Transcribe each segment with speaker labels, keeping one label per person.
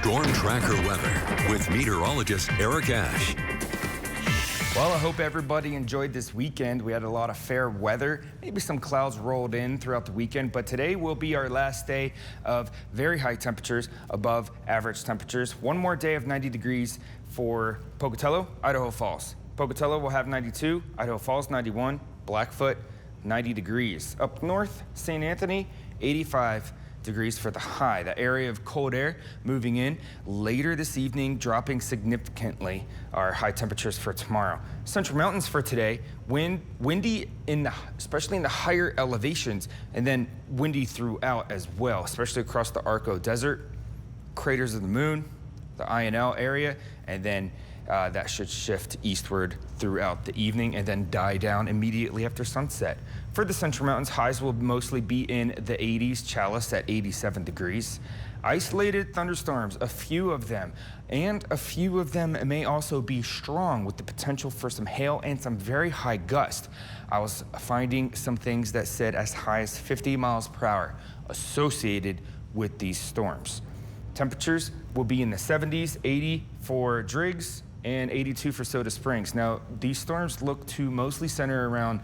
Speaker 1: Storm Tracker weather with meteorologist Eric Ash.
Speaker 2: Well, I hope everybody enjoyed this weekend. We had a lot of fair weather. Maybe some clouds rolled in throughout the weekend, but today will be our last day of very high temperatures, above average temperatures. One more day of 90 degrees for Pocatello, Idaho Falls. Pocatello will have 92, Idaho Falls 91, Blackfoot 90 degrees. Up north, St. Anthony 85 degrees for the high. The area of cold air moving in later this evening, dropping significantly our high temperatures for tomorrow. Central Mountains for today, windy especially in the higher elevations, and then windy throughout as well, especially across the Arco Desert, craters of the moon, the INL area, and then that should shift eastward throughout the evening and then die down immediately after sunset. For the Central Mountains, highs will mostly be in the 80s, Challis at 87 degrees. Isolated thunderstorms, a few of them, and a few of them may also be strong with the potential for some hail and some very high gusts. I was finding some things that said as high as 50 miles per hour associated with these storms. Temperatures will be in the 70s, 80 for Driggs, and 82 for Soda Springs. Now, these storms look to mostly center around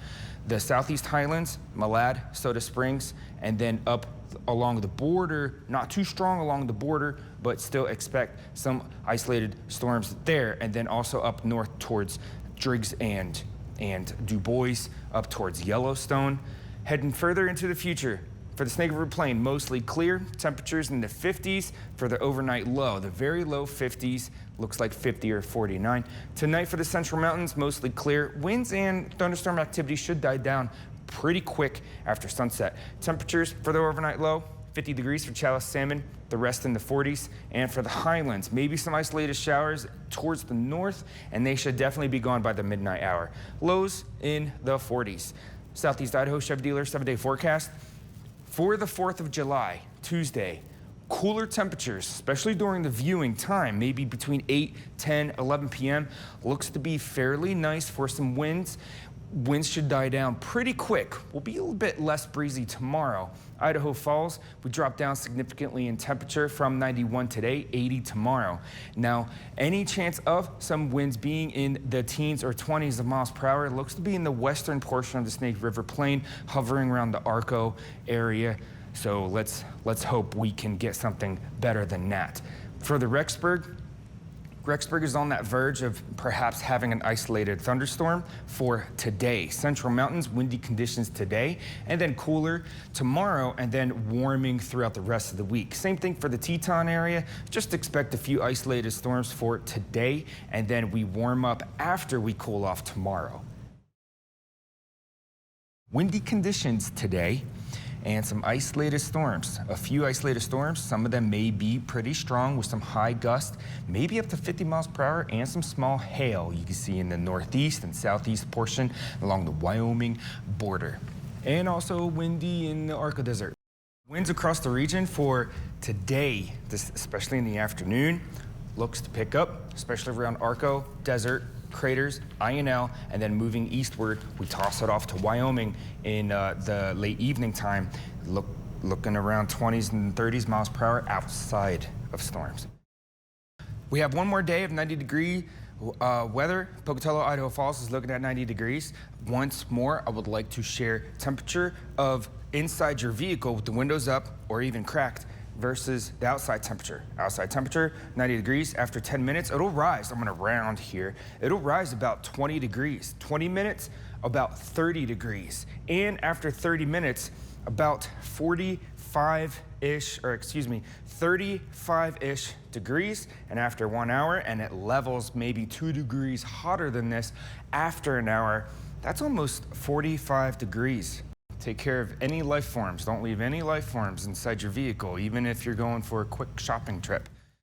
Speaker 2: the southeast highlands, Malad, Soda Springs, and then up along the border, not too strong along the border, but still expect some isolated storms there, and then also up north towards Driggs and Du Bois, up towards Yellowstone. Heading further into the future, for the Snake River Plain, mostly clear, temperatures in the 50s for the overnight low. The very low 50s, looks like 50 or 49. Tonight for the Central Mountains, mostly clear. Winds and thunderstorm activity should die down pretty quick after sunset. Temperatures for the overnight low, 50 degrees for Challis Salmon, the rest in the 40s. And for the highlands, maybe some isolated showers towards the north, and they should definitely be gone by the midnight hour. Lows in the 40s. Southeast Idaho Chevy Dealer 7-day forecast. For the 4th of July, Tuesday, cooler temperatures, especially during the viewing time, maybe between 8, 10, 11 p.m. Looks to be fairly nice for some winds. Winds should die down pretty quick. Will be a little bit less breezy tomorrow. Idaho Falls, we drop down significantly in temperature from 91 today, 80 tomorrow. Now, any chance of some winds being in the teens or 20s of miles per hour looks to be in the western portion of the Snake River Plain, hovering around the Arco area. So let's hope we can get something better than that. For the Rexburg is on that verge of perhaps having an isolated thunderstorm for today. Central Mountains, windy conditions today, and then cooler tomorrow, and then warming throughout the rest of the week. Same thing for the Teton area. Just expect a few isolated storms for today, and then we warm up after we cool off tomorrow. Windy conditions today, and some isolated storms. A few isolated storms, some of them may be pretty strong with some high gusts, maybe up to 50 miles per hour, and some small hail you can see in the northeast and southeast portion along the Wyoming border. And also windy in the Arco Desert. Winds across the region for today, especially in the afternoon, looks to pick up, especially around Arco Desert, craters, INL, and then moving eastward, we toss it off to Wyoming in the late evening time, looking around 20s and 30s miles per hour outside of storms. We have one more day of 90-degree weather. Pocatello, Idaho Falls is looking at 90 degrees. Once more, I would like to share temperature of inside your vehicle with the windows up or even cracked versus the outside temperature. Outside temperature, 90 degrees. After 10 minutes, it'll rise. I'm gonna round here. It'll rise about 20 degrees. 20 minutes, about 30 degrees. And after 30 minutes, about 35-ish, or excuse me, 35-ish degrees. And after 1 hour, and it levels maybe 2 degrees hotter than this, after an hour, that's almost 45 degrees. Take care of any life forms. Don't leave any life forms inside your vehicle, even if you're going for a quick shopping trip.